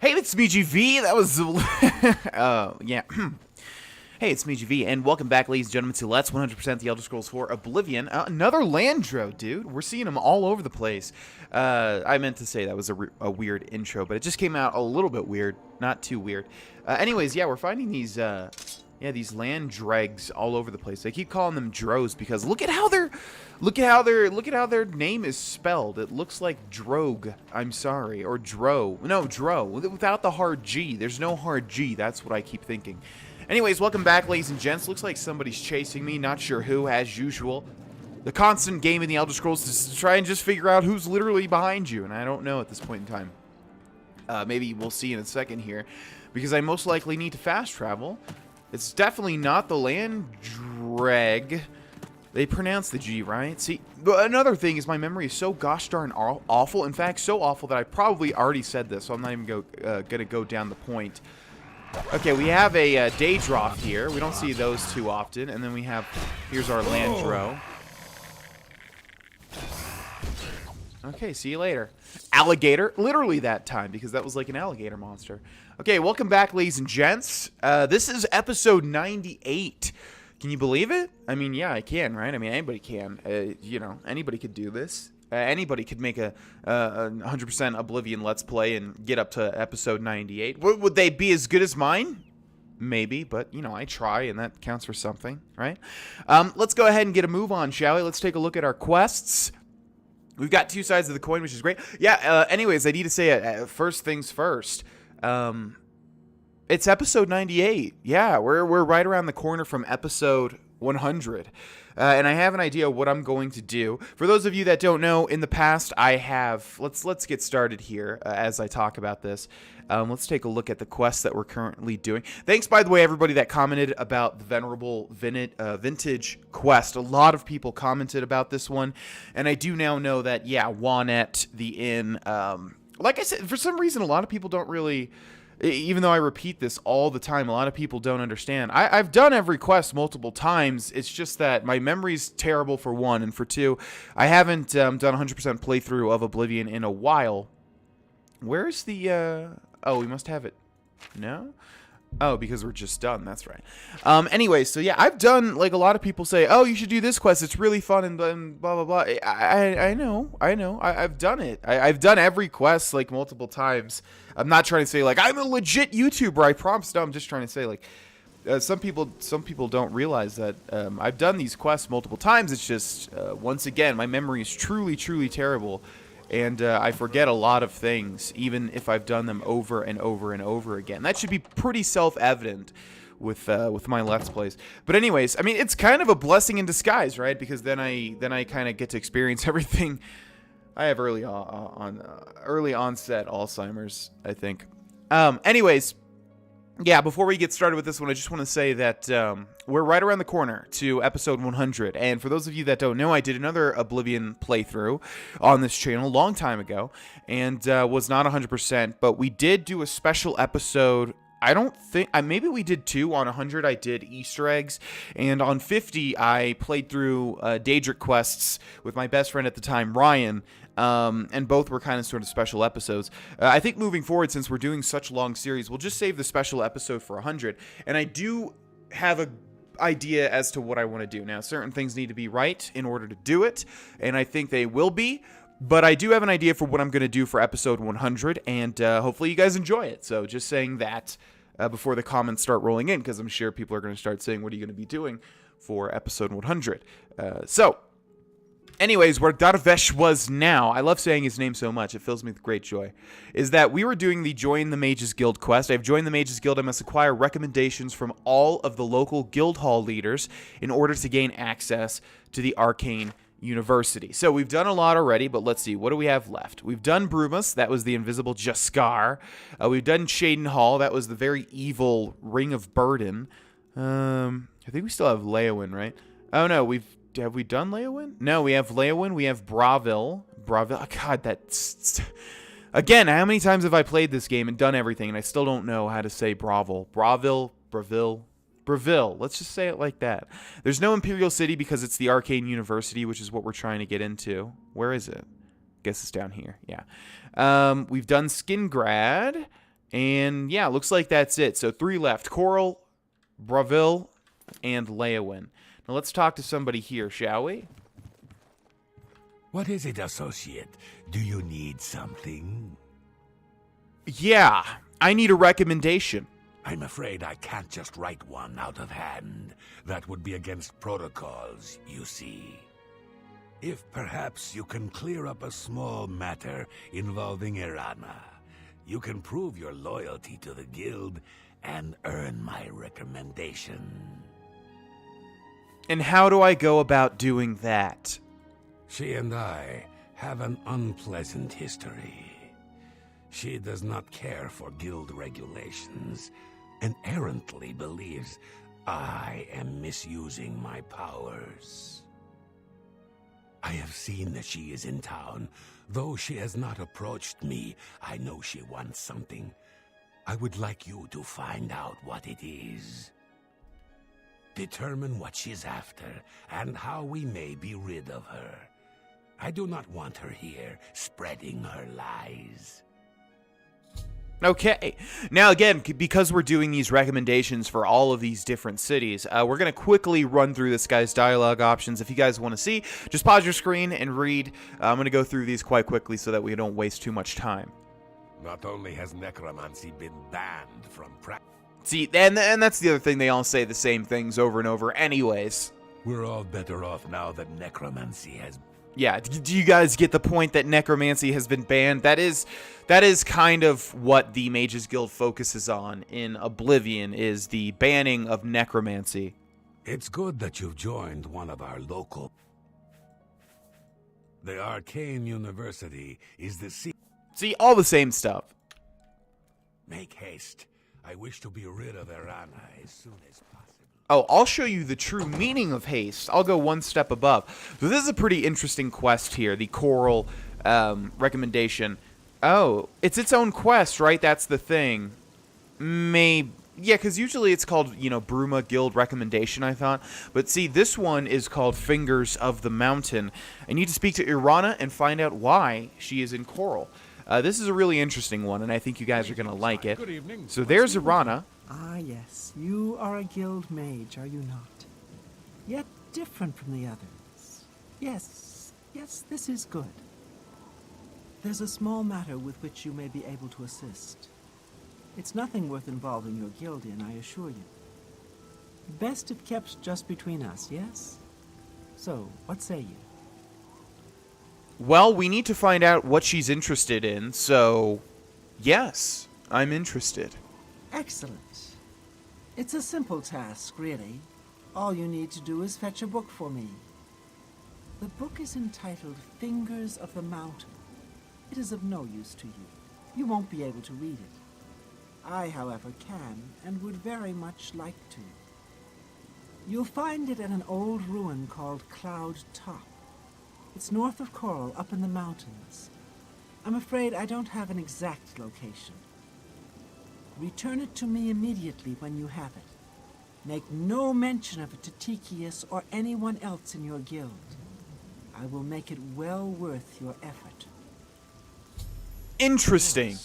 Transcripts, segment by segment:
Hey, it's me, GV. That was, yeah. Hey, it's me, GV, and welcome back, ladies and gentlemen, to Let's 100% The Elder Scrolls 4 Oblivion. Another Landro, dude. We're seeing them all over the place. I meant to say that was a weird intro, but it just came out a little bit weird. Not too weird. Anyways, yeah, we're finding these, these land dregs all over the place. I keep calling them drows because look at how their name is spelled. It looks like drogue. I'm sorry, or dro. No, dro. Without the hard G. There's no hard G. That's what I keep thinking. Anyways, welcome back, ladies and gents. Looks like somebody's chasing me. Not sure who, as usual. The constant game in the Elder Scrolls is to try and just figure out who's literally behind you, and I don't know at this point in time. Maybe we'll see in a second here, because I most likely need to fast travel. It's definitely not the land dreg. They pronounce the G, right? See, another thing is my memory is so gosh darn awful. In fact, so awful that I probably already said this, so I'm not even going to go down the point. Okay, we have a Daedroth here. We don't see those too often. And then we have, here's our Landro. Okay, see you later. Alligator, literally that time, because that was like an alligator monster. Okay, welcome back, ladies and gents. This is episode 98. Can you believe it? I mean, yeah, I can, right? I mean, anybody can. You know, anybody could do this. Anybody could make a 100% Oblivion Let's Play and get up to episode 98. Would they be as good as mine? Maybe, but, you know, I try, and that counts for something, right? Let's go ahead and get a move on, shall we? Let's take a look at our quests. We've got two sides of the coin, which is great. Yeah, anyways, I need to say, first things first. It's episode 98. Yeah, we're right around the corner from episode 100. And I have an idea what I'm going to do. For those of you that don't know, in the past I have... Let's get started here as I talk about this. Let's take a look at the quests that we're currently doing. Thanks, by the way, everybody that commented about the Venerable Vintage quest. A lot of people commented about this one. And I do now know that, yeah, Juanette, the inn... like I said, for some reason, a lot of people don't really... Even though I repeat this all the time, a lot of people don't understand. I've done every quest multiple times. It's just that my memory's terrible, for one, and for two, I haven't done 100% playthrough of Oblivion in a while. Where's the... Oh, we must have it... No? Oh, because we're just done. That's right. Anyway, so yeah, I've done, like, a lot of people say, oh, you should do this quest. It's really fun and blah, blah, blah. I know. I've done it. I've done every quest, like, multiple times. I'm not trying to say, like, I'm a legit YouTuber. I promise. No, I'm just trying to say, like, some people don't realize that I've done these quests multiple times. It's just, once again, my memory is truly, truly terrible. And I forget a lot of things, even if I've done them over and over and over again. That should be pretty self-evident with my Let's Plays. But anyways, I mean, it's kind of a blessing in disguise, right? Because then I kind of get to experience everything. I have early onset Alzheimer's, I think. Anyways, yeah, before we get started with this one, I just want to say that we're right around the corner to episode 100. And for those of you that don't know, I did another Oblivion playthrough on this channel a long time ago and was not 100%, but we did do a special episode. I don't think, maybe we did two. On 100, I did Easter eggs, and on 50, I played through Daedric quests with my best friend at the time, Ryan, and both were kind of sort of special episodes. I think moving forward, since we're doing such long series, we'll just save the special episode for 100, and I do have a idea as to what I want to do. Now, certain things need to be right in order to do it, and I think they will be. But I do have an idea for what I'm going to do for episode 100, and hopefully you guys enjoy it. So just saying that before the comments start rolling in, because I'm sure people are going to start saying, what are you going to be doing for episode 100? Anyways, where Dar'Vesh was now, I love saying his name so much, it fills me with great joy, is that we were doing the Join the Mages Guild quest. I've joined the Mages Guild. I must acquire recommendations from all of the local guild hall leaders in order to gain access to the Arcane University. So we've done a lot already, but let's see. What do we have left? We've done Brumus. That was the invisible Jaskar. We've done Shaden Hall. That was the very evil Ring of Burden. I think we still have Leowyn, right? Oh, no. Have we done Leowyn? No, we have Leowyn. We have Bravil. Oh, God, that's... Again, how many times have I played this game and done everything, and I still don't know how to say Bravil? Bravil. Let's just say it like that. There's no Imperial City because it's the Arcane University, which is what we're trying to get into. Where is it? Guess it's down here. Yeah. We've done Skingrad. And yeah, looks like that's it. So 3 left. Coral, Bravil, and Leowin. Now let's talk to somebody here, shall we? What is it, associate? Do you need something? Yeah, I need a recommendation. I'm afraid I can't just write one out of hand. That would be against protocols, you see. If perhaps you can clear up a small matter involving Irana, you can prove your loyalty to the guild and earn my recommendation. And how do I go about doing that? She and I have an unpleasant history. She does not care for guild regulations and errantly believes I am misusing my powers. I have seen that she is in town. Though she has not approached me, I know she wants something. I would like you to find out what it is. Determine what she's after and how we may be rid of her. I do not want her here spreading her lies. Okay. Now, again, because we're doing these recommendations for all of these different cities, we're going to quickly run through this guy's dialogue options. If you guys want to see, just pause your screen and read. I'm going to go through these quite quickly so that we don't waste too much time. Not only has necromancy been banned from practice. See, and that's the other thing. They all say the same things over and over anyways. We're all better off now that necromancy has... Yeah, do you guys get the point that necromancy has been banned? That is kind of what the Mages Guild focuses on in Oblivion, is the banning of necromancy. It's good that you've joined one of our local... The Arcane University is the See, all the same stuff. Make haste. I wish to be rid of Irana as soon as possible. Oh, I'll show you the true meaning of haste. I'll go one step above. So this is a pretty interesting quest here, the Coral recommendation. Oh, it's its own quest, right? That's the thing. Maybe. Yeah, because usually it's called, Bruma Guild Recommendation, I thought. But see, this one is called Fingers of the Mountain. I need to speak to Irana and find out why she is in Coral. This is a really interesting one, and I think you guys are going to like it. Good evening. So there's Irana. Ah, yes. You are a guild mage, are you not? Yet different from the others. Yes, this is good. There's a small matter with which you may be able to assist. It's nothing worth involving your guild in, I assure you. Best if kept just between us, yes? So, what say you? Well, we need to find out what she's interested in, so yes, I'm interested. Excellent. It's a simple task, really. All you need to do is fetch a book for me. The book is entitled Fingers of the Mountain. It is of no use to you. You won't be able to read it. I, however, can and would very much like to. You'll find it at an old ruin called Cloud Top. It's north of Coral, up in the mountains. I'm afraid I don't have an exact location. Return it to me immediately when you have it. Make no mention of it to Tychius or anyone else in your guild. I will make it well worth your effort. Interesting.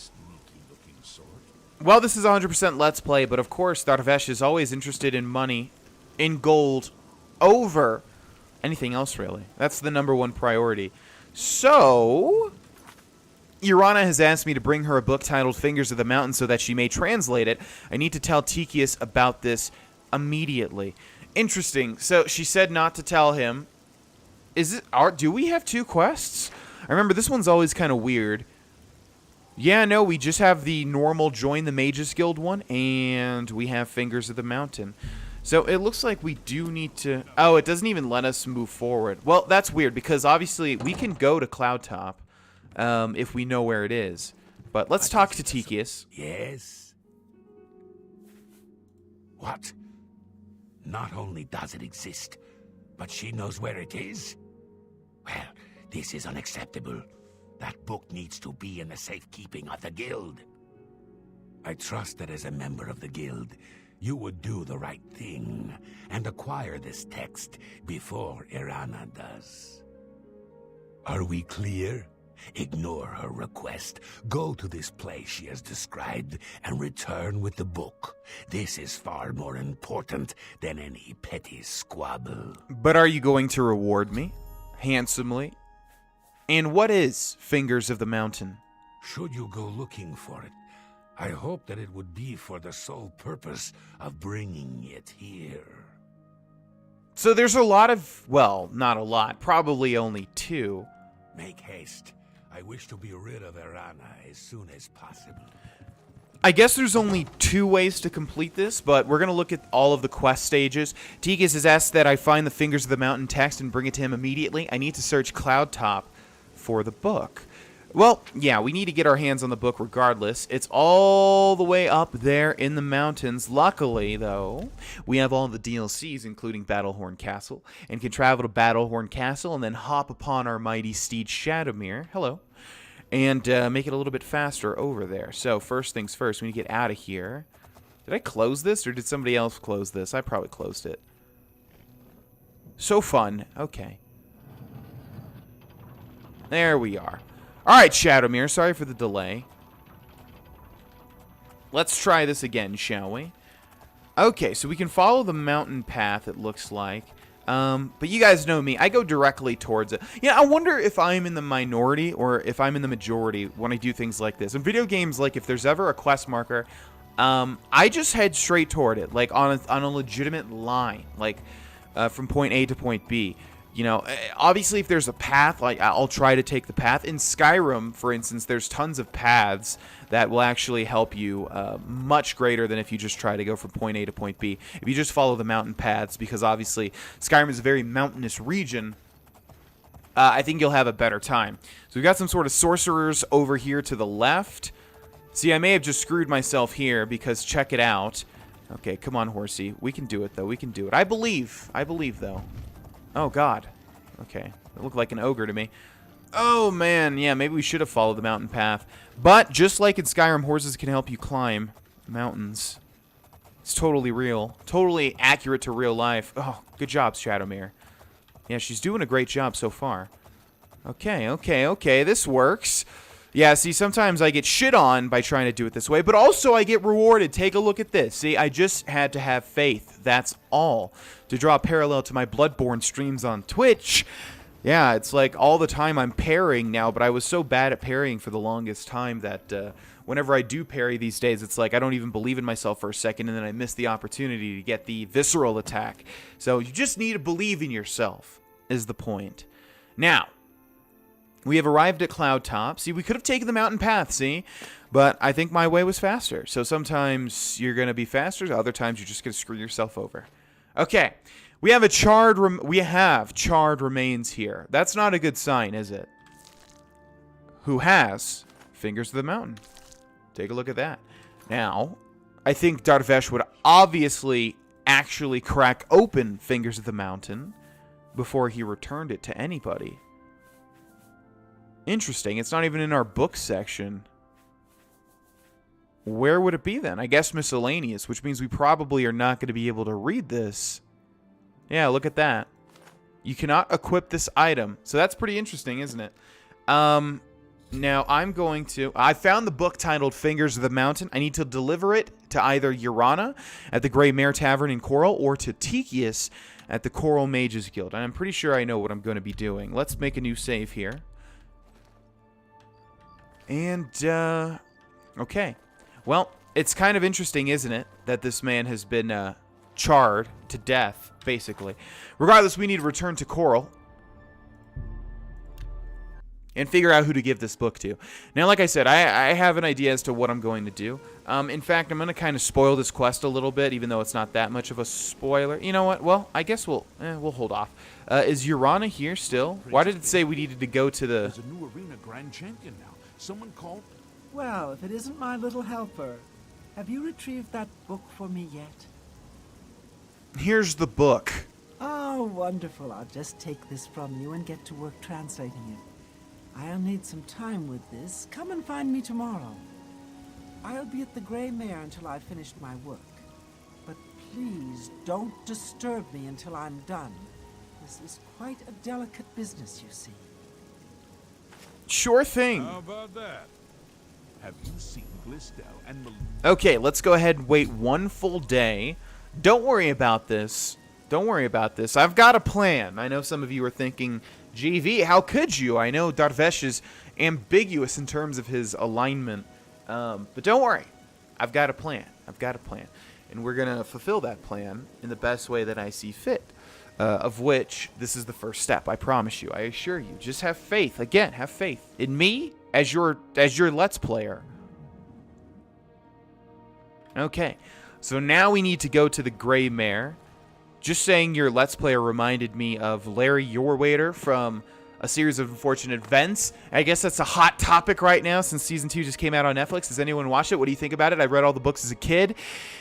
Well, this is 100% Let's Play, but of course, Dar'Vesh is always interested in money, in gold, over anything else, really. That's the #1 priority. So, Irana has asked me to bring her a book titled Fingers of the Mountain so that she may translate it. I need to tell Tychius about this immediately. Interesting. So, she said not to tell him. Do we have 2 quests? I remember this one's always kind of weird. Yeah, no, we just have the normal Join the Mages Guild one, and we have Fingers of the Mountain. So it looks like we do need to... Oh, it doesn't even let us move forward. Well, that's weird, because obviously we can go to Cloud Top if we know where it is. But let's talk to Tychius. Yes? What? Not only does it exist, but she knows where it is? Well, this is unacceptable. That book needs to be in the safekeeping of the guild. I trust that as a member of the guild, you would do the right thing and acquire this text before Irana does. Are we clear? Ignore her request. Go to this place she has described and return with the book. This is far more important than any petty squabble. But are you going to reward me handsomely? And what is Fingers of the Mountain? Should you go looking for it, I hope that it would be for the sole purpose of bringing it here. So there's a lot of, well, not a lot, probably only 2. Make haste. I wish to be rid of Erana as soon as possible. I guess there's only 2 ways to complete this, but we're going to look at all of the quest stages. Tikas has asked that I find the Fingers of the Mountain text and bring it to him immediately. I need to search Cloudtop for the book. Well, yeah, we need to get our hands on the book regardless. It's all the way up there in the mountains. Luckily, though, we have all the DLCs, including Battlehorn Castle, and can travel to Battlehorn Castle and then hop upon our mighty steed Shadowmere. Hello. And make it a little bit faster over there. So, first things first, we need to get out of here. Did I close this, or did somebody else close this? I probably closed it. So fun. Okay. There we are. Alright, Shadowmere, sorry for the delay. Let's try this again, shall we? Okay, so we can follow the mountain path, it looks like. But you guys know me. I go directly towards it. Yeah, I wonder if I'm in the minority or if I'm in the majority when I do things like this. In video games, like, if there's ever a quest marker, I just head straight toward it, like, on a legitimate line, like, from point A to point B. You know, obviously, if there's a path, like, I'll try to take the path. In Skyrim, for instance, there's tons of paths that will actually help you much greater than if you just try to go from point A to point B. If you just follow the mountain paths, because obviously Skyrim is a very mountainous region, I think you'll have a better time. So we've got some sort of sorcerers over here to the left. See, I may have just screwed myself here because check it out. Okay, come on, horsey. We can do it, though. We can do it. I believe, though. Oh, God. Okay. It looked like an ogre to me. Oh, man. Yeah, maybe we should have followed the mountain path. But just like in Skyrim, horses can help you climb mountains. It's totally real. Totally accurate to real life. Oh, good job, Shadowmere. Yeah, she's doing a great job so far. Okay. This works. Yeah, see, sometimes I get shit on by trying to do it this way, but also I get rewarded. Take a look at this. See, I just had to have faith. That's all. To draw a parallel to my Bloodborne streams on Twitch, yeah, it's like all the time I'm parrying now, but I was so bad at parrying for the longest time that whenever I do parry these days, it's like I don't even believe in myself for a second, and then I miss the opportunity to get the visceral attack. So you just need to believe in yourself, is the point. Now, we have arrived at Cloudtop. See, we could have taken the mountain path, see? But I think my way was faster. So sometimes you're going to be faster, other times you're just going to screw yourself over. Okay. We have charred remains here. That's not a good sign, is it? Who has Fingers of the Mountain? Take a look at that. Now, I think Dar'Vesh would obviously actually crack open Fingers of the Mountain before he returned it to anybody. Interesting. It's not even in our book section. Where would it be then? I guess miscellaneous, which means we probably are not going to be able to read this. Yeah, look at that. You cannot equip this item. So that's pretty interesting, isn't it? Now I'm going to... I found the book titled Fingers of the Mountain. I need to deliver it to either Urana at the Grey Mare Tavern in Coral or to Tikius at the Coral Mages Guild. And I'm pretty sure I know what I'm going to be doing. Let's make a new save here. And, okay. Well, it's kind of interesting, isn't it, that this man has been, charred to death, basically. Regardless, we need to return to Coral and figure out who to give this book to. Now, like I said, I have an idea as to what I'm going to do. In fact, I'm going to kind of spoil this quest a little bit, even though it's not that much of a spoiler. You know what? Well, I guess we'll hold off. Is Urana here still? Why did it say we needed to go to the... There's a new arena grand champion now. Someone called... Well, if it isn't my little helper, have you retrieved that book for me yet? Here's the book. Oh, wonderful. I'll just take this from you and get to work translating it. I'll need some time with this. Come and find me tomorrow. I'll be at the Grey Mare until I've finished my work. But please don't disturb me until I'm done. This is quite a delicate business, you see. Sure thing. How about that? Have you seen Glistel and Okay, let's go ahead and wait one full day. Don't worry about this. Don't worry about this. I've got a plan. I know some of you are thinking, GV, how could you? I know Dar'Vesh is ambiguous in terms of his alignment. But don't worry. I've got a plan. I've got a plan. And we're going to fulfill that plan in the best way that I see fit. Of which, this is the first step. I promise you. I assure you. Just have faith. Again, have faith in me as your Let's Player. Okay. So now we need to go to the Grey Mare. Just saying your Let's Player reminded me of Larry Yorwaiter from A Series of Unfortunate Events. I guess that's a hot topic right now since Season 2 just came out on Netflix. Has anyone watched it? What do you think about it? I read all the books as a kid.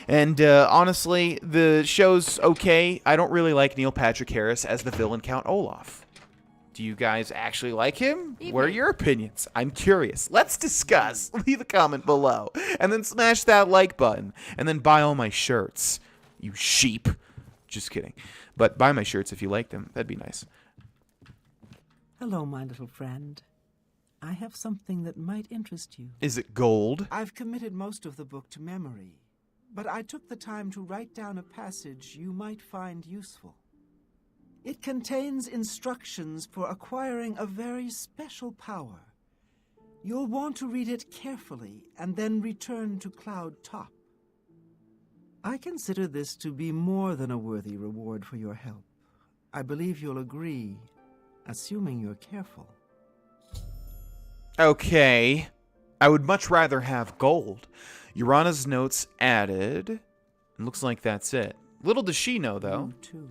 And honestly, the show's okay. I don't really like Neil Patrick Harris as the villain Count Olaf. Do you guys actually like him? What are your opinions? I'm curious. Let's discuss. Leave a comment below. And then smash that like button. And then buy all my shirts. You sheep. Just kidding. But buy my shirts if you like them. That'd be nice. Hello, my little friend. I have something that might interest you. Is it gold? I've committed most of the book to memory, but I took the time to write down a passage you might find useful. It contains instructions for acquiring a very special power. You'll want to read it carefully and then return to Cloud Top. I consider this to be more than a worthy reward for your help. I believe you'll agree, assuming you're careful. Okay. I would much rather have gold. Urana's notes added. It looks like that's it. Little does she know, though. You too.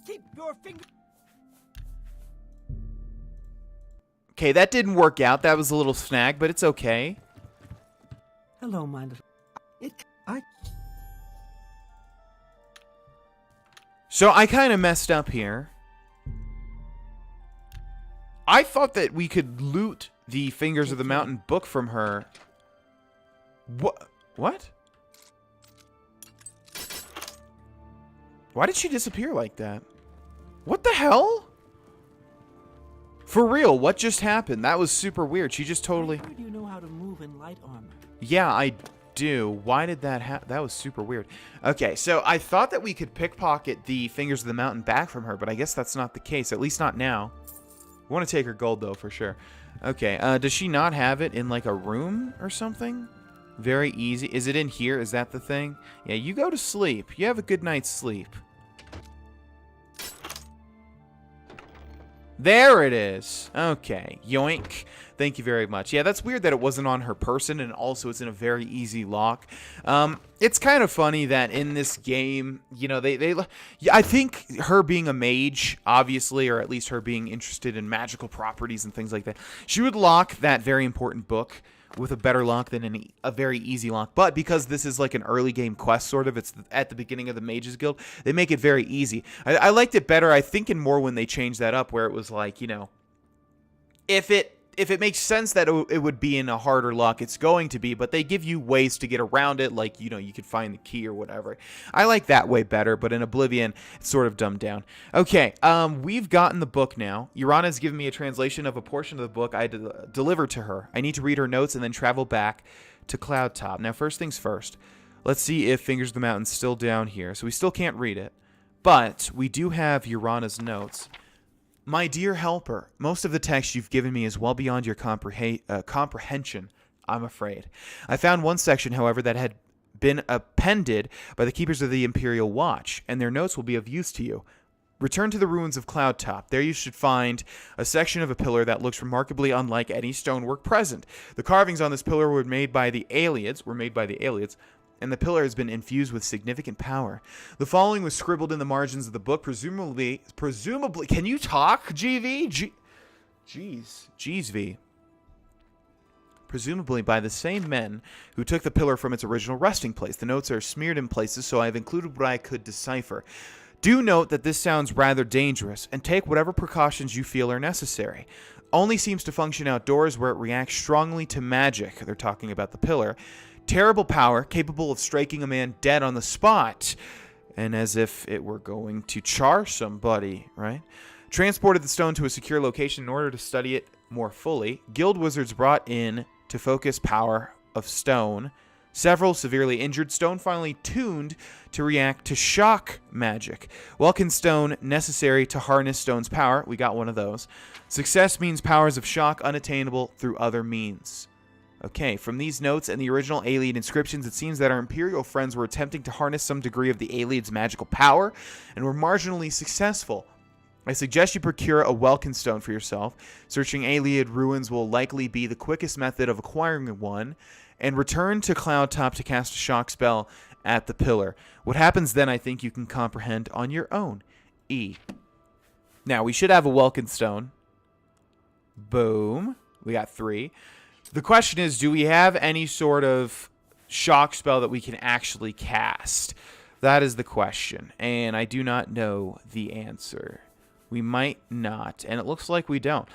Keep your finger. Okay, that didn't work out. That was a little snag, but it's okay. Hello, my little. So I kind of messed up here. I thought that we could loot the Fingers of the Mountain book from her. What? What? Why did she disappear like that? What the hell? For real, what just happened? That was super weird. She just totally... I heard you know how to move in light armor. Yeah, I do. Why did that happen? That was super weird. Okay, so I thought that we could pickpocket the Fingers of the Mountain back from her, but I guess that's not the case, at least not now. We want to take her gold, though, for sure. Okay, does she not have it in, like, a room or something? Very easy. Is it in here? Is that the thing? Yeah, you go to sleep. You have a good night's sleep. There it is. Okay, yoink. Thank you very much. Yeah, that's weird that it wasn't on her person, and also it's in a very easy lock. It's kind of funny that in this game, you know, I think her being a mage, obviously, or at least her being interested in magical properties and things like that, she would lock that very important book with a better lock than a very easy lock. But because this is like an early game quest, sort of, it's at the beginning of the Mages Guild, they make it very easy. I liked it better, I think, in more when they changed that up, where it was like, you know, if it makes sense that it would be in a harder lock, it's going to be, but they give you ways to get around it, like, you know, you could find the key or whatever. I like that way better, but in Oblivion, it's sort of dumbed down. Okay, we've gotten the book now. Urana's given me a translation of a portion of the book I delivered to her. I need to read her notes and then travel back to Cloud Top. Now, first things first, let's see if Fingers of the Mountain's still down here. So we still can't read it, but we do have Urana's notes. My dear helper, most of the text you've given me is well beyond your comprehension, I'm afraid. I found one section, however, that had been appended by the keepers of the Imperial Watch, and their notes will be of use to you. Return to the ruins of Cloud Top. There you should find a section of a pillar that looks remarkably unlike any stonework present. The carvings on this pillar were made by the Aliads, and the pillar has been infused with significant power. The following was scribbled in the margins of the book, presumably, can you talk, GV? Jeez, V. Presumably by the same men who took the pillar from its original resting place. The notes are smeared in places, so I have included what I could decipher. Do note that this sounds rather dangerous, and take whatever precautions you feel are necessary. Only seems to function outdoors where it reacts strongly to magic. They're talking about the pillar. Terrible power, capable of striking a man dead on the spot. And as if it were going to char somebody, right? transported the stone to a secure location in order to study it more fully. Guild wizards brought in to focus power of stone. Several severely injured stone finally tuned to react to shock magic. Welkin stone necessary to harness stone's power. We got one of those. Success means powers of shock unattainable through other means. Okay, from these notes and the original Ayleid inscriptions, it seems that our Imperial friends were attempting to harness some degree of the Ayleid's magical power and were marginally successful. I suggest you procure a Welkin stone for yourself. Searching Ayleid ruins will likely be the quickest method of acquiring one, and return to Cloudtop to cast a shock spell at the pillar. What happens then, I think you can comprehend on your own. E. Now, we should have a Welkin stone. Boom. We got 3. The question is, do we have any sort of shock spell that we can actually cast? That is the question, and I do not know the answer. We might not, and it looks like we don't.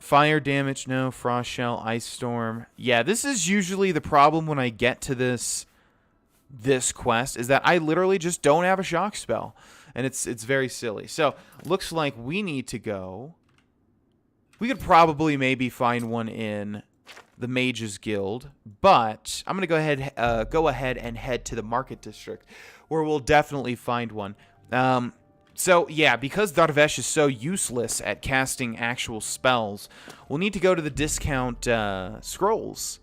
Fire damage, no. Frost shell, ice storm. Yeah, this is usually the problem when I get to this quest, is that I literally just don't have a shock spell, and it's very silly. So, looks like we need to go. We could probably maybe find one in the Mages Guild, but I'm going to go ahead and head to the Market District, where we'll definitely find one. So, yeah, because Dar'Vesh is so useless at casting actual spells, we'll need to go to the discount scrolls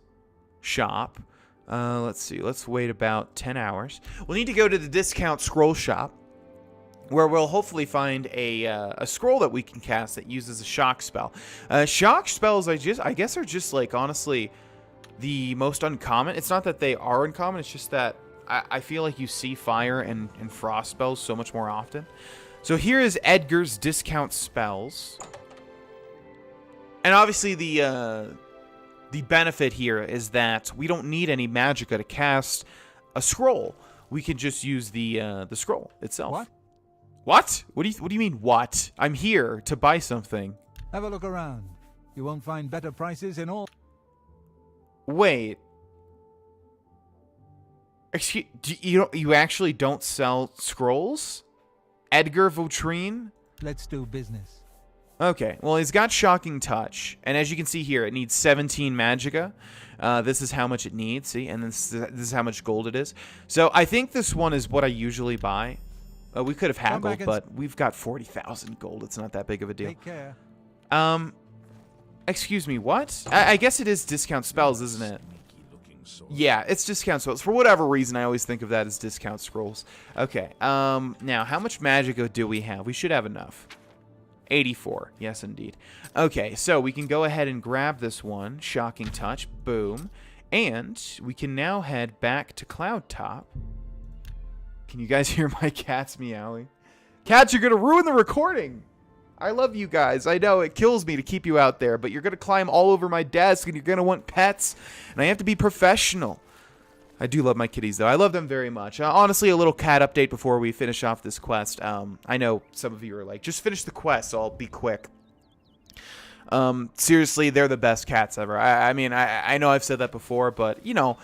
shop. Let's see. Let's wait about 10 hours. We'll need to go to the discount scroll shop, where we'll hopefully find a scroll that we can cast that uses a shock spell. Shock spells, I guess, are just, like, honestly, the most uncommon. It's not that they are uncommon. It's just that I feel like you see fire and frost spells so much more often. So here is Edgar's discount spells. And obviously the benefit here is that we don't need any magicka to cast a scroll. We can just use the scroll itself. What? What? What do you mean what? I'm here to buy something. Have a look around. You won't find better prices in all. Wait. Excuse you actually don't sell scrolls? Edgar Vitrine? Let's do business. Okay, well, he's got Shocking Touch, and as you can see here, it needs 17 magicka. This is how much it needs, see? And this is how much gold it is. So I think this one is what I usually buy. We could have haggled, but we've got 40,000 gold. It's not that big of a deal. Take care. Excuse me, what? I guess it is discount spells, isn't it? Yeah, it's discount scrolls. For whatever reason, I always think of that as discount scrolls. Okay, now, how much magicka do we have? We should have enough. 84. Yes, indeed. Okay, so we can go ahead and grab this one. Shocking Touch. Boom. And we can now head back to Cloudtop. Can you guys hear my cats meowing? Cats, you're going to ruin the recording. I love you guys. I know it kills me to keep you out there, but you're going to climb all over my desk and you're going to want pets, and I have to be professional. I do love my kitties, though. I love them very much. Honestly, a little cat update before we finish off this quest. I know some of you are like, just finish the quest, so I'll be quick. Seriously, they're the best cats ever. I mean, I know I've said that before, but, you know,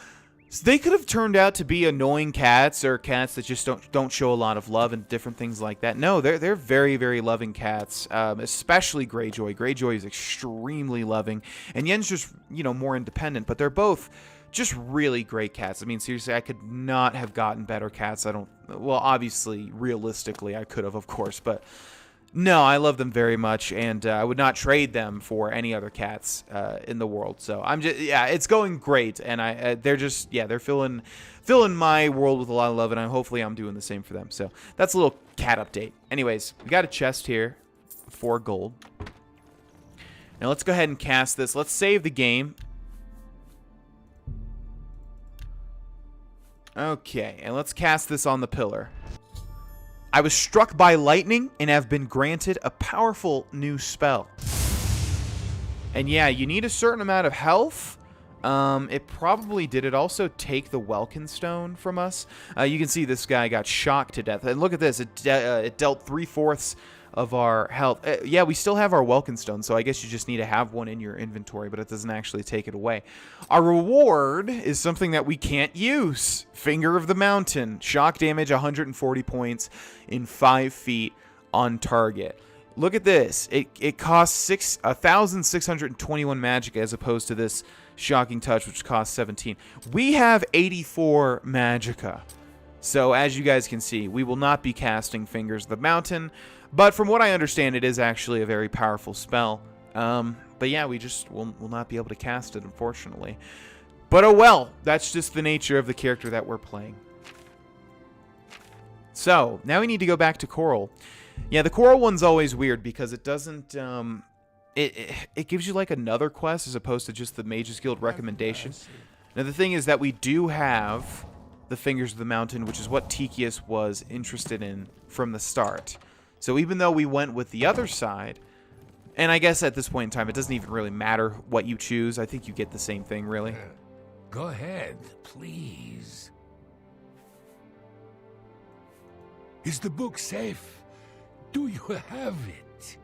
they could have turned out to be annoying cats or cats that just don't show a lot of love and different things like that. No, they're very, very loving cats, especially Greyjoy. Greyjoy is extremely loving, and Yen's just, you know, more independent, but they're both just really great cats. I mean, seriously, I could not have gotten better cats. Well, obviously, realistically, I could have, of course, but no, I love them very much, and I would not trade them for any other cats in the world. So yeah, it's going great, and they're just, yeah, they're filling my world with a lot of love, and hopefully I'm doing the same for them. So that's a little cat update. Anyways, we got a chest here, 4 gold. Now let's go ahead and cast this. Let's save the game. Okay, and let's cast this on the pillar. I was struck by lightning and have been granted a powerful new spell. And yeah, you need a certain amount of health. It probably did it also take the Welkin Stone from us. You can see this guy got shocked to death. And look at this, it dealt 3/4 of our health. Yeah, we still have our Welkin Stone, so I guess you just need to have one in your inventory, but it doesn't actually take it away. Our reward is something that we can't use. Finger of the Mountain. Shock damage, 140 points in 5 feet on target. Look at this. It costs 1,621 magic as opposed to this Shocking Touch, which costs 17. We have 84 magicka. So as you guys can see, we will not be casting Fingers of the Mountain. But from what I understand, it is actually a very powerful spell. But yeah, we just will not be able to cast it, unfortunately. But oh well, that's just the nature of the character that we're playing. So, now we need to go back to Coral. Yeah, the Coral one's always weird because it doesn't, it gives you like another quest as opposed to just the Mages Guild recommendation. Now the thing is that we do have the Fingers of the Mountain, which is what Tychius was interested in from the start. So even though we went with the other side, and I guess at this point in time it doesn't even really matter what you choose. I think you get the same thing, really. Go ahead, please. Is the book safe? Do you have it?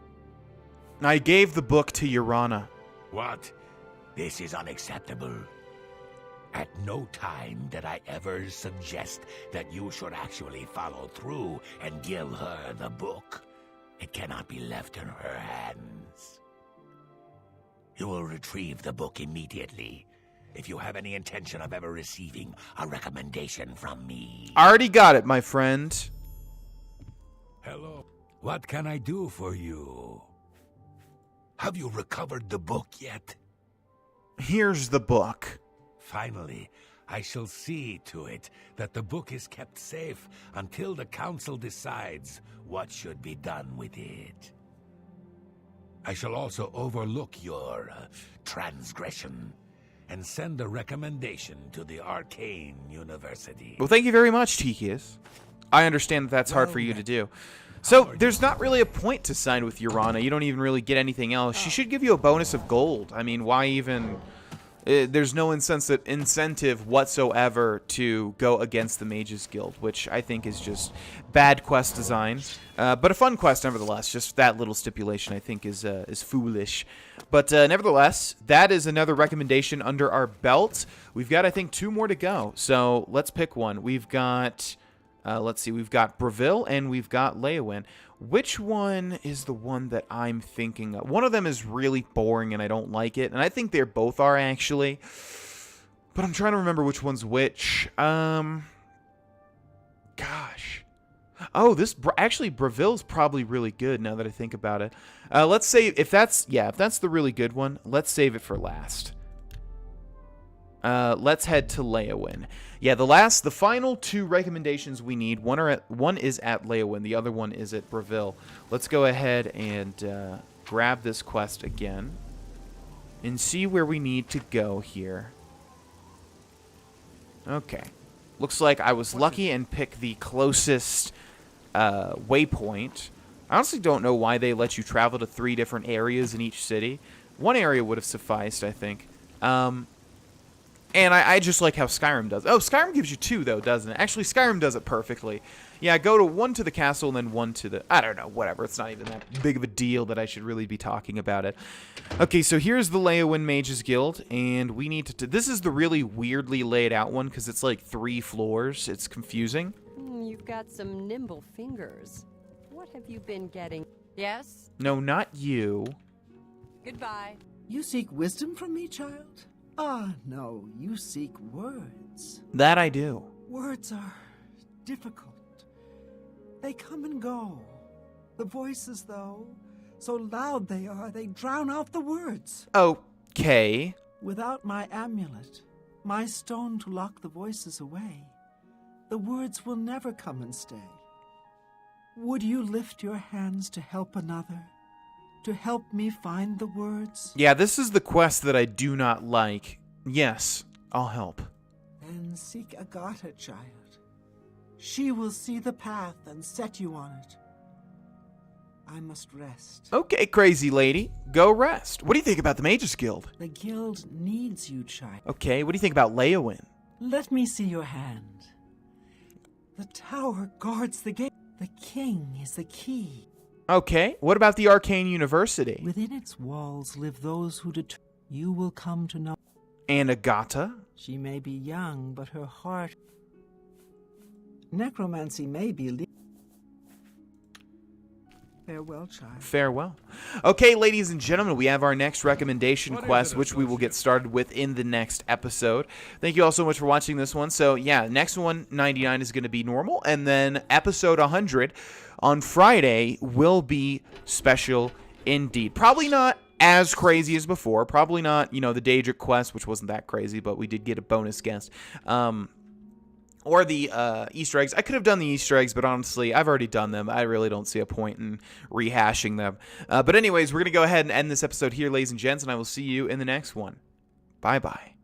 I gave the book to Urana. What? This is unacceptable. At no time did I ever suggest that you should actually follow through and give her the book. It cannot be left in her hands. You will retrieve the book immediately if you have any intention of ever receiving a recommendation from me. I already got it, my friend. Hello. What can I do for you? Have you recovered the book yet? Here's the book. Finally, I shall see to it that the book is kept safe until the council decides what should be done with it. I shall also overlook your transgression and send a recommendation to the Arcane University. Well, thank you very much, Tychius. I understand that that's hard for you to do. So, there's not really a point to sign with Urana. You don't even really get anything else. She should give you a bonus of gold. I mean, why even... there's no incentive whatsoever to go against the Mages Guild, which I think is just bad quest design. But a fun quest, nevertheless. Just that little stipulation, I think, is foolish. But nevertheless, that is another recommendation under our belt. We've got, I think, 2 more to go. So let's pick one. We've got... let's see, we've got Breville and we've got Leowin. Which one is the one that I'm thinking of? One of them is really boring and I don't like it. And I think they both are, actually. But I'm trying to remember which one's which. Gosh. Oh, actually, Breville's probably really good now that I think about it. Let's say, if that's the really good one, let's save it for last. Let's head to Leowin. Yeah, the final 2 recommendations we need. One is at Leowin, the other one is at Breville. Let's go ahead and grab this quest again and see where we need to go here. Okay. Looks like I was lucky and picked the closest waypoint. I honestly don't know why they let you travel to 3 different areas in each city. One area would have sufficed, I think. And I just like how Skyrim does. Oh, Skyrim gives you 2, though, doesn't it? Actually, Skyrim does it perfectly. Yeah, go to 1 to the castle and then 1 to the... I don't know, whatever. It's not even that big of a deal that I should really be talking about it. Okay, so here's the Leowin Mages Guild, and we need to... This is the really weirdly laid out one, because it's like 3 floors. It's confusing. You've got some nimble fingers. What have you been getting? Yes? No, not you. Goodbye. You seek wisdom from me, child? Ah, no, you seek words. That I do. Words are difficult. They come and go. The voices, though, so loud they are, they drown out the words. Okay. Without my amulet, my stone to lock the voices away, the words will never come and stay. Would you lift your hands to help another? To help me find the words? Yeah, this is the quest that I do not like. Yes, I'll help. Then seek Agata, child. She will see the path and set you on it. I must rest. Okay, crazy lady. Go rest. What do you think about the Mages Guild? The guild needs you, child. Okay, what do you think about Leowin? Let me see your hand. The tower guards the gate. The king is the key. Okay, what about the Arcane University? Within its walls live those who you will come to know. And Agata? She may be young, but her heart... Necromancy may be... Farewell, child. Farewell. Okay, ladies and gentlemen, we have our next recommendation What is quest, it, which we will associate? get started with in the next episode. Thank you all so much for watching this one. So, yeah, next one, 99, is going to be normal, and then episode 100 on Friday will be special indeed. Probably not as crazy as before. Probably not, the Daedric quest, which wasn't that crazy, but we did get a bonus guest. Or the Easter eggs. I could have done the Easter eggs, but honestly, I've already done them. I really don't see a point in rehashing them. But anyways, we're going to go ahead and end this episode here, ladies and gents, and I will see you in the next one. Bye-bye.